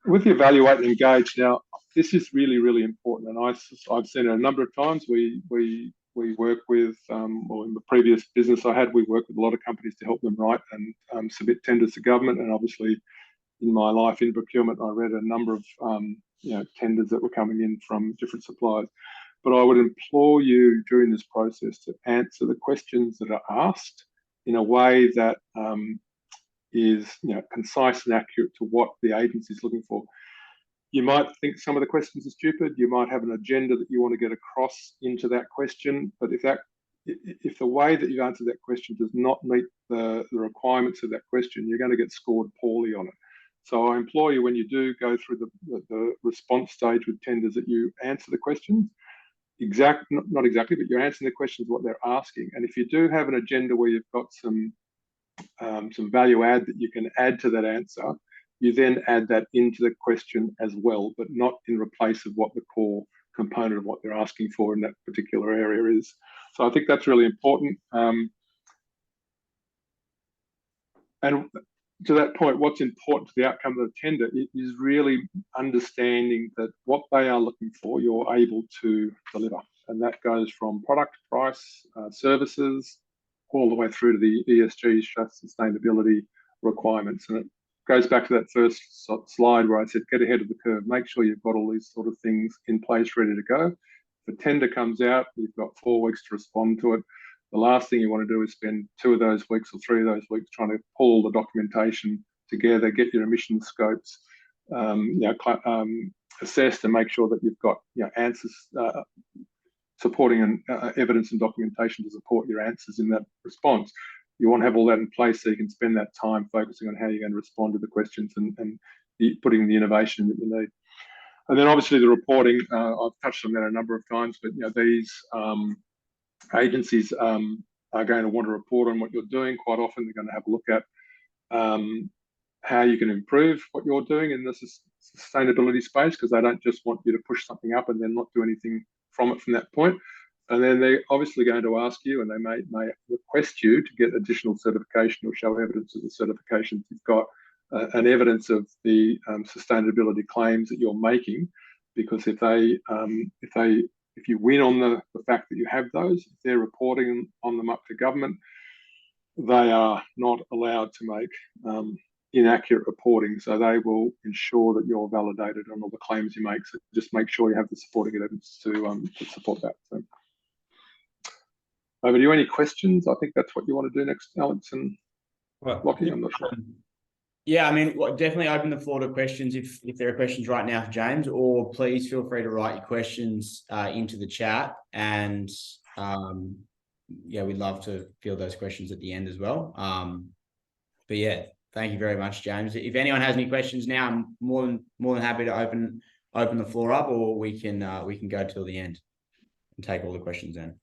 With the evaluate and engage, now, this is really, really important. And I've seen it a number of times. We work with, well, in the previous business I had, we worked with a lot of companies to help them write and submit tenders to government. And obviously, in my life in procurement, I read a number of tenders that were coming in from different suppliers. But I would implore you during this process to answer the questions that are asked in a way that is concise and accurate to what the agency is looking for. You might think some of the questions are stupid. You might have an agenda that you want to get across into that question. But if the way that you answer that question does not meet the requirements of that question, you're going to get scored poorly on it. So I implore you, when you do go through the response stage with tenders, that you answer the questions not exactly, but you're answering the questions what they're asking. And if you do have an agenda where you've got some value add that you can add to that answer, you then add that into the question as well, but not in replace of what the core component of what they're asking for in that particular area is. So I think that's really important. And to that point, what's important to the outcome of the tender is really understanding that what they are looking for, you're able to deliver. And that goes from product, price, services, all the way through to the ESG, sustainability requirements. And it goes back to that first slide where I said, get ahead of the curve. Make sure you've got all these sort of things in place, ready to go. If a tender comes out, you've got 4 weeks to respond to it. The last thing you want to do is spend 2 of those weeks or 3 of those weeks trying to pull the documentation together, get your emission scopes assessed, and make sure that you've got answers, supporting and evidence and documentation to support your answers in that response. You want to have all that in place so you can spend that time focusing on how you're going to respond to the questions and putting the innovation that you need. And then obviously the reporting, I've touched on that a number of times, but these agencies are going to want to report on what you're doing. Quite often they're going to have a look at how you can improve what you're doing in the sustainability space, because they don't just want you to push something up and then not do anything from it from that point. And then they're obviously going to ask you, and they may request you to get additional certification or show evidence of the certifications you've got, and evidence of the sustainability claims that you're making. Because if you win on the fact that you have those, if they're reporting on them up to government, they are not allowed to make inaccurate reporting. So they will ensure that you're validated on all the claims you make. So just make sure you have the supporting evidence to support that. So over to you. Any questions? I think that's what you want to do next, Alex and Lockie. I'm not sure. Yeah, I mean, definitely open the floor to questions if there are questions right now for James, or please feel free to write your questions into the chat, and yeah, we'd love to field those questions at the end as well. But yeah, thank you very much, James. If anyone has any questions now, I'm more than happy to open the floor up, or we can go till the end and take all the questions in.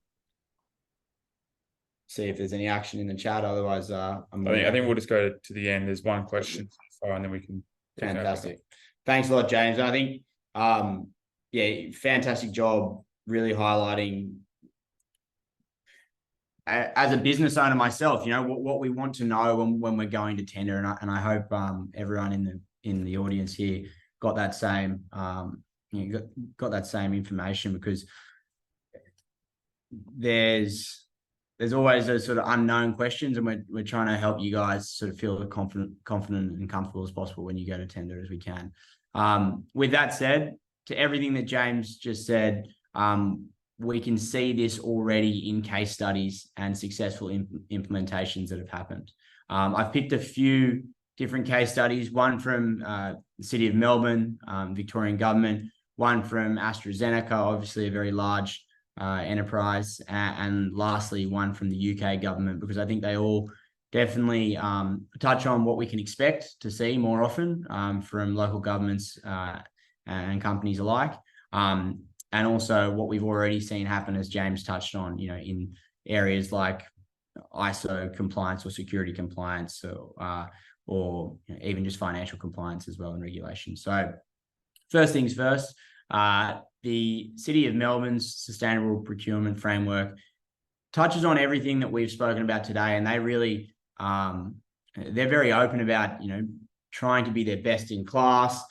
See if there's any action in the chat. Otherwise, I think we'll just go to the end. There's one question so far, and then we can. Fantastic. Thanks a lot, James. I think, yeah, fantastic job, really highlighting. As a business owner myself, you know what we want to know when we're going to tender, and I hope everyone in the audience here got that same got that same information, because there's always those sort of unknown questions, and we're trying to help you guys sort of feel as confident and comfortable as possible when you go to tender as we can. With that said, to everything that James just said, we can see this already in case studies and successful implementations that have happened. I've picked a few different case studies, one from the City of Melbourne, Victorian government, one from AstraZeneca, obviously a very large enterprise, and lastly one from the UK government, because I think they all definitely touch on what we can expect to see more often from local governments and companies alike, and also what we've already seen happen, as James touched on, you know, in areas like ISO compliance or security compliance, or you know, even just financial compliance as well, and regulation. So first things first, the City of Melbourne's Sustainable Procurement Framework touches on everything that we've spoken about today, and they really, they're very open about, you know, trying to be their best in class,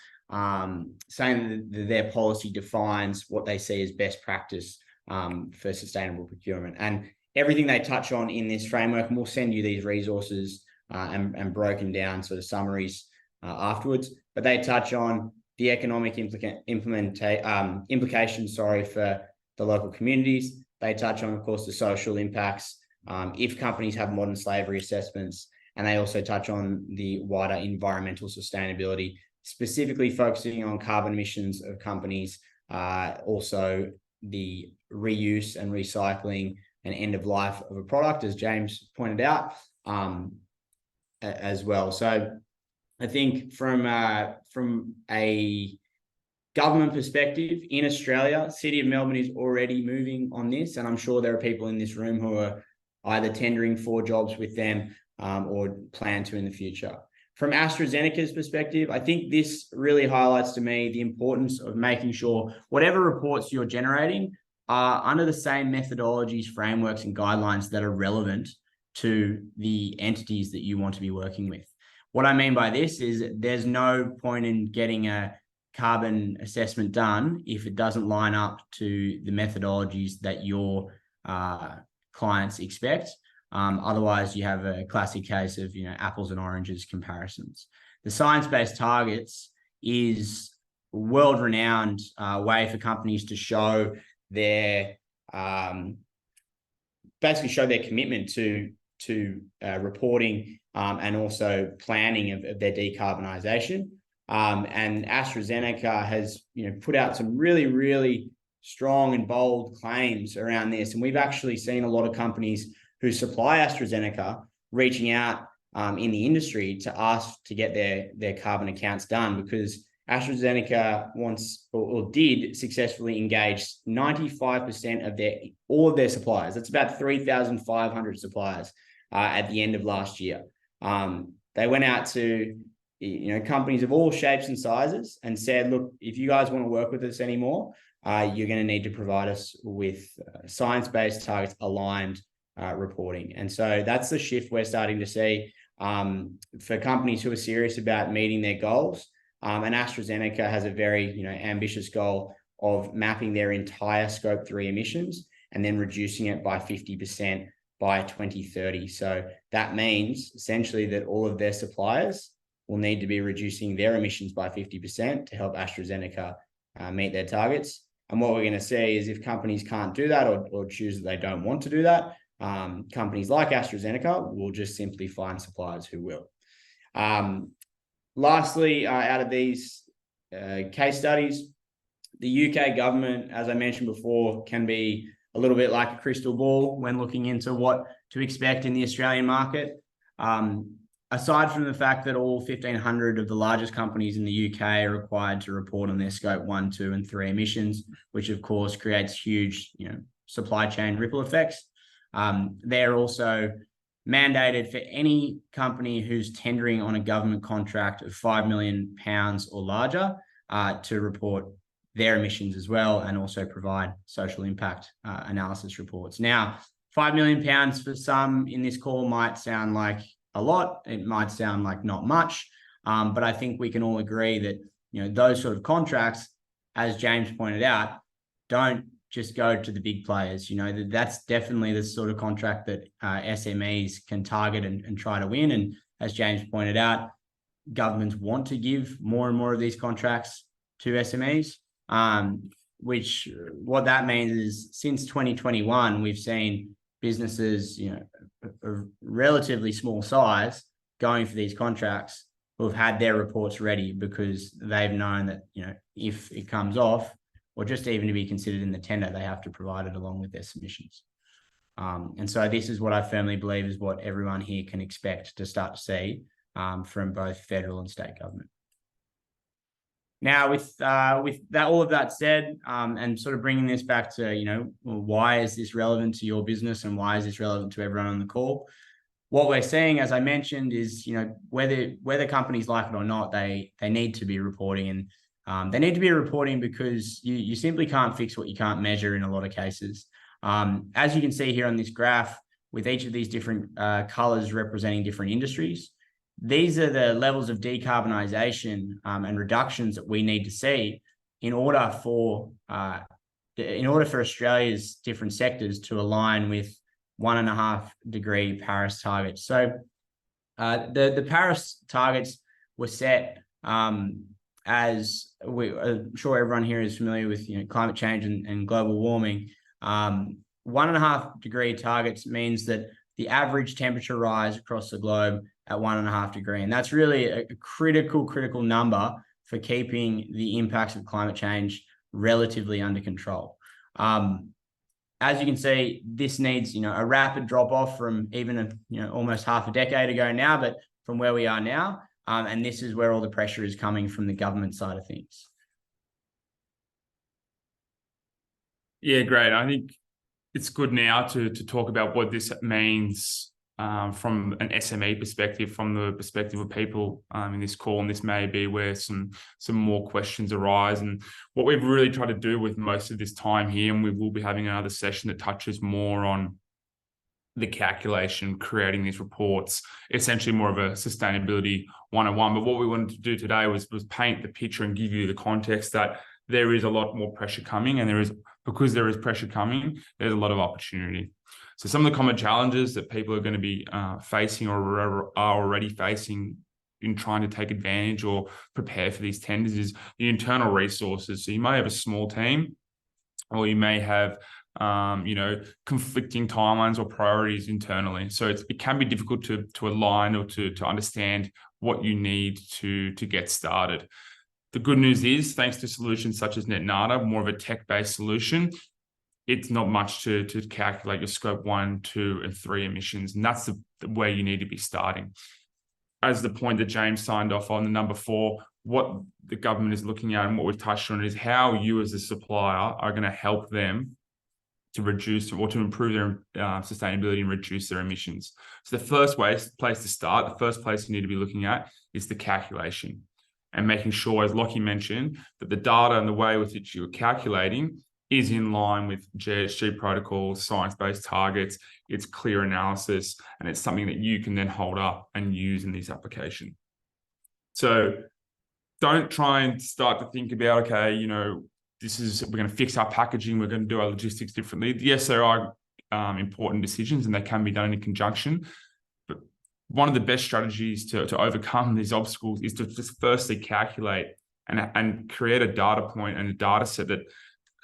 saying that their policy defines what they see as best practice for sustainable procurement. And everything they touch on in this framework, and we'll send you these resources and broken down sort of summaries afterwards, but they touch on the economic implications, for the local communities. They touch on, of course, the social impacts if companies have modern slavery assessments, and they also touch on the wider environmental sustainability, specifically focusing on carbon emissions of companies, also the reuse and recycling and end of life of a product, as James pointed out, as well. So I think from a government perspective in Australia, City of Melbourne is already moving on this, and I'm sure there are people in this room who are either tendering for jobs with them or plan to in the future. From AstraZeneca's perspective, I think this really highlights to me the importance of making sure whatever reports you're generating are under the same methodologies, frameworks, and guidelines that are relevant to the entities that you want to be working with. What I mean by this is there's no point in getting a carbon assessment done if it doesn't line up to the methodologies that your clients expect. Otherwise, you have a classic case of, you know, apples and oranges comparisons. The science-based targets is a world-renowned way for companies to show their basically show their commitment to reporting and also planning of their decarbonisation. And AstraZeneca has, you know, put out some really, really strong and bold claims around this. And we've actually seen a lot of companies who supply AstraZeneca reaching out in the industry to ask to get their carbon accounts done, because AstraZeneca wants or did successfully engage 95% of all of their suppliers. That's about 3,500 suppliers at the end of last year. They went out to, you know, companies of all shapes and sizes and said, look, if you guys want to work with us anymore, you're going to need to provide us with science-based targets aligned reporting. And so that's the shift we're starting to see for companies who are serious about meeting their goals. And AstraZeneca has a very, you know, ambitious goal of mapping their entire Scope 3 emissions and then reducing it by 50% by 2030. So that means essentially that all of their suppliers will need to be reducing their emissions by 50% to help AstraZeneca meet their targets. And what we're going to see is if companies can't do that or choose that they don't want to do that, companies like AstraZeneca will just simply find suppliers who will. Lastly, out of these case studies, the UK government, as I mentioned before, can be a little bit like a crystal ball when looking into what to expect in the Australian market. Aside from the fact that all 1,500 of the largest companies in the UK are required to report on their scope 1, 2, and 3 emissions, which of course creates huge, supply chain ripple effects. They're also mandated for any company who's tendering on a government contract of £5 million or larger to report their emissions as well, and also provide social impact analysis reports. Now, £5 million for some in this call might sound like a lot. It might sound like not much, but I think we can all agree that those sort of contracts, as James pointed out, don't just go to the big players. That's definitely the sort of contract that SMEs can target and try to win. And as James pointed out, governments want to give more and more of these contracts to SMEs, which what that means is since 2021, we've seen businesses, a relatively small size, going for these contracts who have had their reports ready because they've known that, if it comes off, or just even to be considered in the tender, they have to provide it along with their submissions. And so this is what I firmly believe is what everyone here can expect to start to see from both federal and state government. Now, with that, all of that said, and sort of bringing this back to, why is this relevant to your business and why is this relevant to everyone on the call? What we're seeing, as I mentioned, is, whether companies like it or not, they need to be reporting, and they need to be reporting because you simply can't fix what you can't measure in a lot of cases. As you can see here on this graph, with each of these different colors representing different industries, these are the levels of decarbonisation and reductions that we need to see in order for Australia's different sectors to align with 1.5 degree Paris targets. So the Paris targets were set as I'm sure everyone here is familiar with climate change and global warming. 1.5 degree targets means that the average temperature rise across the globe at 1.5 degree. And that's really a critical number for keeping the impacts of climate change relatively under control. As you can see, this needs, a rapid drop off from even almost half a decade ago now, but from where we are now. And this is where all the pressure is coming from the government side of things. Yeah, great. I think it's good now to talk about what this means from an SME perspective, from the perspective of people in this call, and this may be where some more questions arise. And what we've really tried to do with most of this time here, and we will be having another session that touches more on the calculation, creating these reports, essentially more of a sustainability 101. But what we wanted to do today was paint the picture and give you the context that there is a lot more pressure coming, and because there is pressure coming, there's a lot of opportunity. So some of the common challenges that people are going to be facing or are already facing in trying to take advantage or prepare for these tenders is the internal resources. So you may have a small team, or you may have conflicting timelines or priorities internally. So it can be difficult to align or to understand what you need to get started. The good news is, thanks to solutions such as NetNada, more of a tech-based solution, it's not much to calculate your scope 1, 2, and 3 emissions. And that's the way you need to be starting. As the point that James signed off on, the number 4, what the government is looking at and what we've touched on is how you as a supplier are going to help them to reduce or to improve their sustainability and reduce their emissions. So the first place to start, the first place you need to be looking at is the calculation, and making sure, as Lockie mentioned, that the data and the way with which you're calculating is in line with GHG protocols, science-based targets, it's clear analysis, and it's something that you can then hold up and use in this application. So don't try and start to think about, okay, we're going to fix our packaging, we're going to do our logistics differently. Yes, there are important decisions and they can be done in conjunction, but one of the best strategies to overcome these obstacles is to just firstly calculate and create a data point and a data set that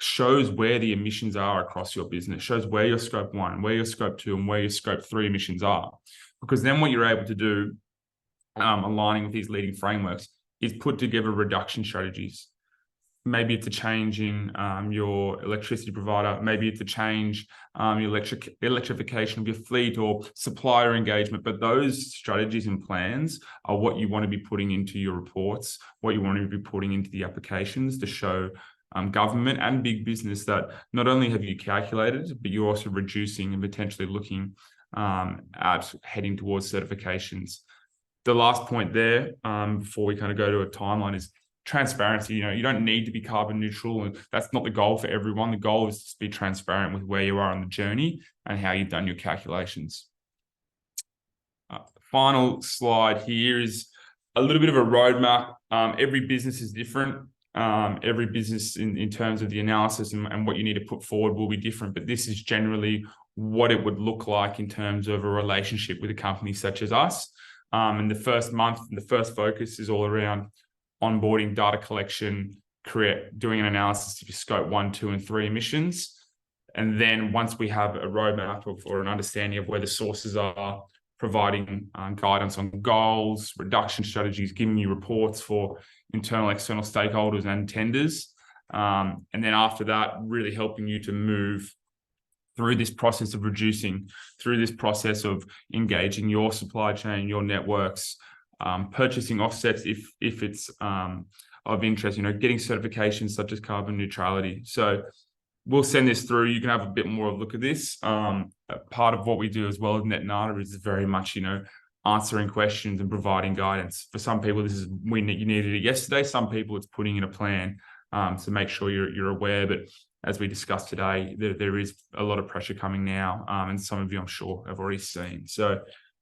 shows where the emissions are across your business, shows where your scope 1, where your scope 2, and where your scope 3 emissions are. Because then what you're able to do, aligning with these leading frameworks, is put together reduction strategies. Maybe it's a change in your electricity provider. Maybe it's a change your electrification of your fleet or supplier engagement. But those strategies and plans are what you want to be putting into your reports, what you want to be putting into the applications to show government and big business that not only have you calculated, but you're also reducing and potentially looking at heading towards certifications. The last point there, before we kind of go to a timeline, is transparency. You don't need to be carbon neutral, and that's not the goal for everyone. The goal is to be transparent with where you are on the journey and how you've done your calculations. Final slide here is a little bit of a roadmap. Every business is different. Every business in terms of the analysis and what you need to put forward will be different, but this is generally what it would look like in terms of a relationship with a company such as us. And the first month, the first focus is all around onboarding, data collection, doing an analysis of your scope 1, 2, and 3 emissions. And then once we have a roadmap or an understanding of where the sources are, providing guidance on goals, reduction strategies, giving you reports for internal, external stakeholders and tenders. And then after that, really helping you to move through this process of reducing, through this process of engaging your supply chain, your networks, purchasing offsets if it's of interest, getting certifications such as carbon neutrality. So we'll send this through. You can have a bit more of a look at this. Part of what we do as well as NetNada is very much, answering questions and providing guidance. For some people, this is you needed it yesterday. Some people, it's putting in a plan to make sure you're aware. But as we discussed today, there is a lot of pressure coming now, and some of you, I'm sure, have already seen. So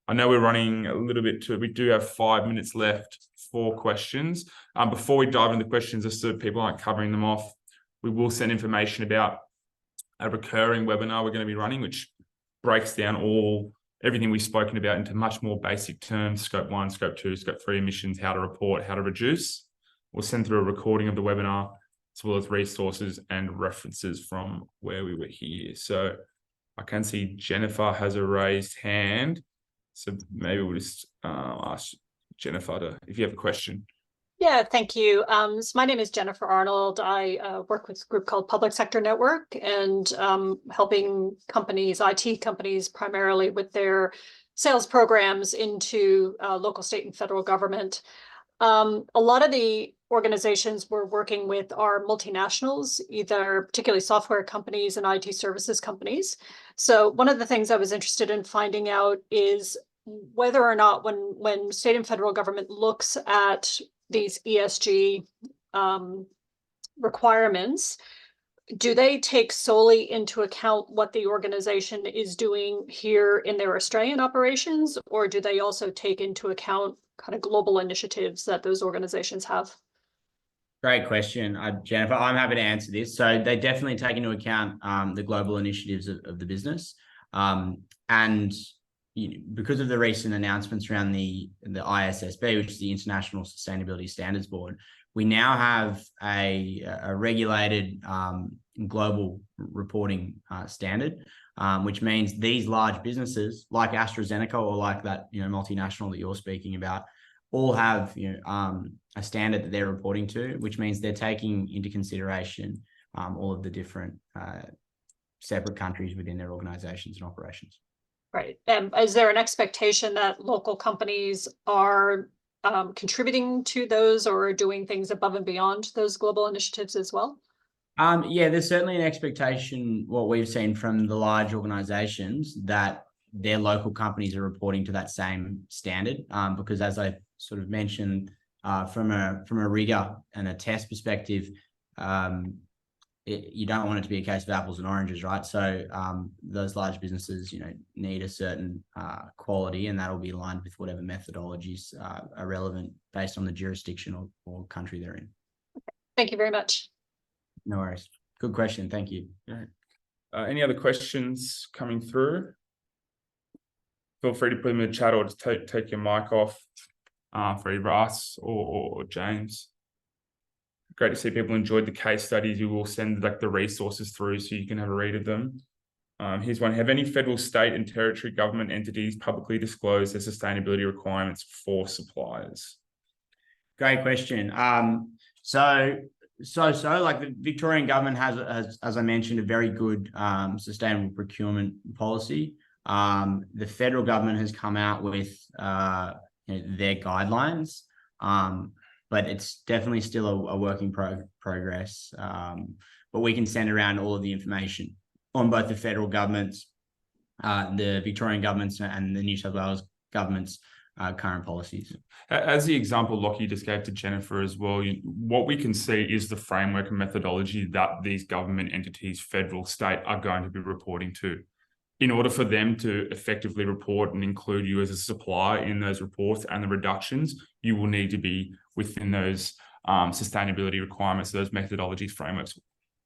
I know we're running a little bit we do have 5 minutes left for questions. Before we dive into the questions, just so people aren't covering them off, we will send information about a recurring webinar we're going to be running, which breaks down everything we've spoken about into much more basic terms: scope 1, scope 2, scope 3 emissions, how to report, how to reduce. We'll send through a recording of the webinar, as well as resources and references from where we were here. So I can see Jennifer has a raised hand. So maybe we'll just ask Jennifer if you have a question. Yeah, thank you. So my name is Jennifer Arnold. I work with a group called Public Sector Network, and helping companies, IT companies primarily, with their sales programs into local, state, and federal government. A lot of the organizations we're working with are multinationals, either particularly software companies and IT services companies. So one of the things I was interested in finding out is whether or not when state and federal government looks at these ESG requirements, do they take solely into account what the organization is doing here in their Australian operations, or do they also take into account kind of global initiatives that those organizations have? Great question, Jennifer. I'm happy to answer this. So they definitely take into account the global initiatives of the business. And because of the recent announcements around the ISSB, which is the International Sustainability Standards Board, we now have a regulated global reporting standard, which means these large businesses like AstraZeneca or like that multinational that you're speaking about all have a standard that they're reporting to, which means they're taking into consideration all of the different separate countries within their organizations and operations. Right. And is there an expectation that local companies are contributing to those or doing things above and beyond those global initiatives as well? Yeah, there's certainly an expectation, what we've seen from the large organizations, that their local companies are reporting to that same standard, because as I sort of mentioned, from a rigor and a test perspective, you don't want it to be a case of apples and oranges, right? So those large businesses, need a certain quality, and that'll be aligned with whatever methodologies are relevant based on the jurisdiction or country they're in. Thank you very much. No worries. Good question. Thank you. All right. Any other questions coming through? feel free to put them in the chat or just take your mic off for either us or James. Great to see people enjoyed the case studies. We will send like the resources through so you can have a read of them. Here's one. Have any federal, state and territory government entities publicly disclosed their sustainability requirements for suppliers? Great question. So like the Victorian government has, as I mentioned, a very good sustainable procurement policy. The federal government has come out with their guidelines, but it's definitely still a work in progress. But we can send around all of the information on both the federal government's, the Victorian government's and the New South Wales government's current policies. As the example Lockie just gave to Jennifer as well, what we can see is the framework and methodology that these government entities, federal, state, are going to be reporting to. In order for them to effectively report and include you as a supplier in those reports and the reductions, you will need to be within those sustainability requirements, those methodologies, frameworks.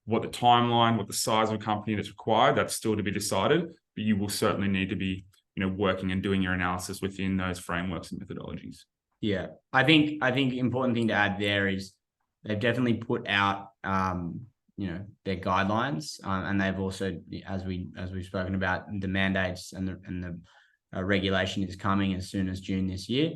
What the timeline, what the size of a company that's required, that's still to be decided, but you will certainly need to be, working and doing your analysis within those frameworks and methodologies. Yeah, I think important thing to add there is they've definitely put out, their guidelines, and they've also, as we've spoken about, the mandates and the regulation is coming as soon as June this year.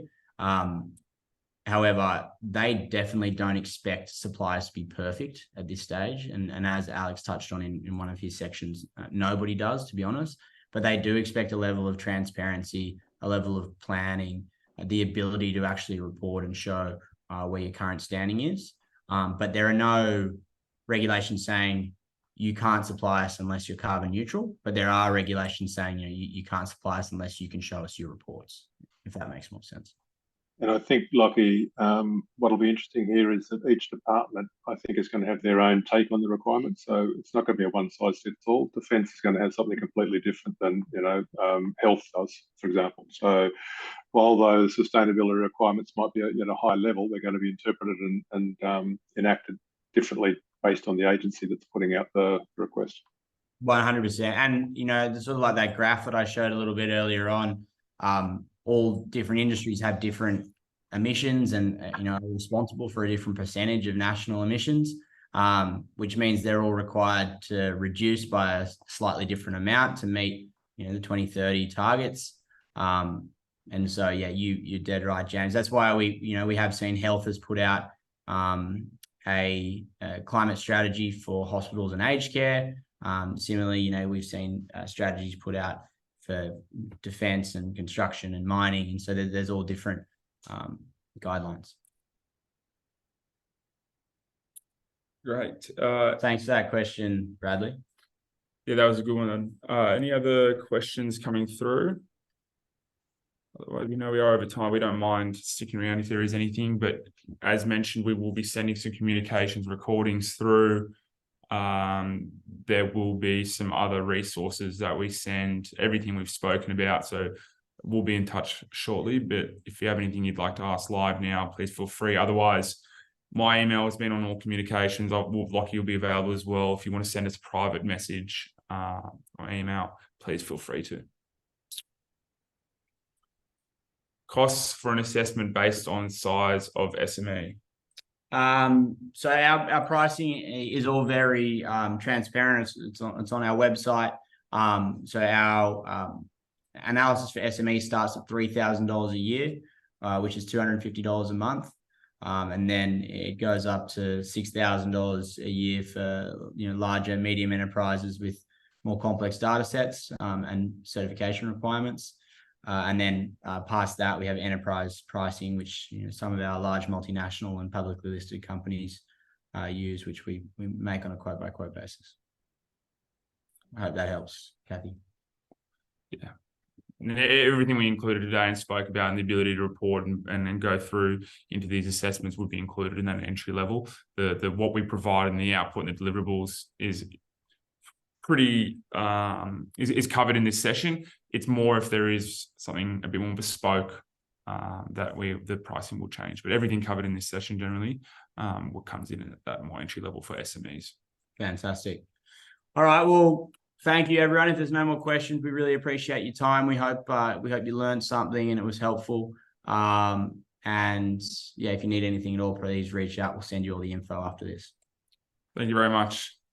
However, they definitely don't expect suppliers to be perfect at this stage. And as Alex touched on in one of his sections, nobody does, to be honest, but they do expect a level of transparency, a level of planning, the ability to actually report and show where your current standing is. But there are no regulations saying you can't supply us unless you're carbon neutral, but there are regulations saying you can't supply us unless you can show us your reports, if that makes more sense. And I think, Lockie, what'll be interesting here is that each department, I think, is going to have their own take on the requirements. So it's not going to be a one-size-fits-all. Defence is going to have something completely different than, health does, for example. So while those sustainability requirements might be at a high level, they're going to be interpreted and enacted differently based on the agency that's putting out the request. 100%. And, sort of like that graph that I showed a little bit earlier on, all different industries have different emissions and, are responsible for a different percentage of national emissions, which means they're all required to reduce by a slightly different amount to meet, the 2030 targets. And so, yeah, you're dead right, James. That's why we have seen Health has put out a climate strategy for hospitals and aged care. Similarly, we've seen strategies put out for defence and construction and mining, and so there's all different guidelines. Great. Thanks for that question, Bradley. Yeah, that was a good one. Any other questions coming through? Otherwise, we are over time. We don't mind sticking around if there is anything, but as mentioned, we will be sending some communications recordings through. There will be some other resources that we send, everything we've spoken about. So we'll be in touch shortly, but if you have anything you'd like to ask live now, please feel free. Otherwise, my email has been on all communications. Lockie will be available as well. If you want to send us a private message or email, please feel free to. Costs for an assessment based on size of SME. So our pricing is all very transparent. It's on our website. So our analysis for SME starts at $3,000 a year, which is $250 a month. And then it goes up to $6,000 a year for larger, medium enterprises with more complex data sets and certification requirements. And then past that, we have enterprise pricing, which some of our large multinational and publicly listed companies use, which we make on a quote-by-quote basis. I hope that helps, Kathy. Yeah. Everything we included today and spoke about and the ability to report and then go through into these assessments would be included in that entry level. The what we provide and the output and the deliverables is pretty is covered in this session. It's more if there is something a bit more bespoke that the pricing will change. But everything covered in this session generally what comes in at that more entry level for SMEs. Fantastic. All right. Well, thank you, everyone. If there's no more questions, we really appreciate your time. We hope you learned something and it was helpful. And yeah, if you need anything at all, please reach out. We'll send you all the info after this. Thank you very much.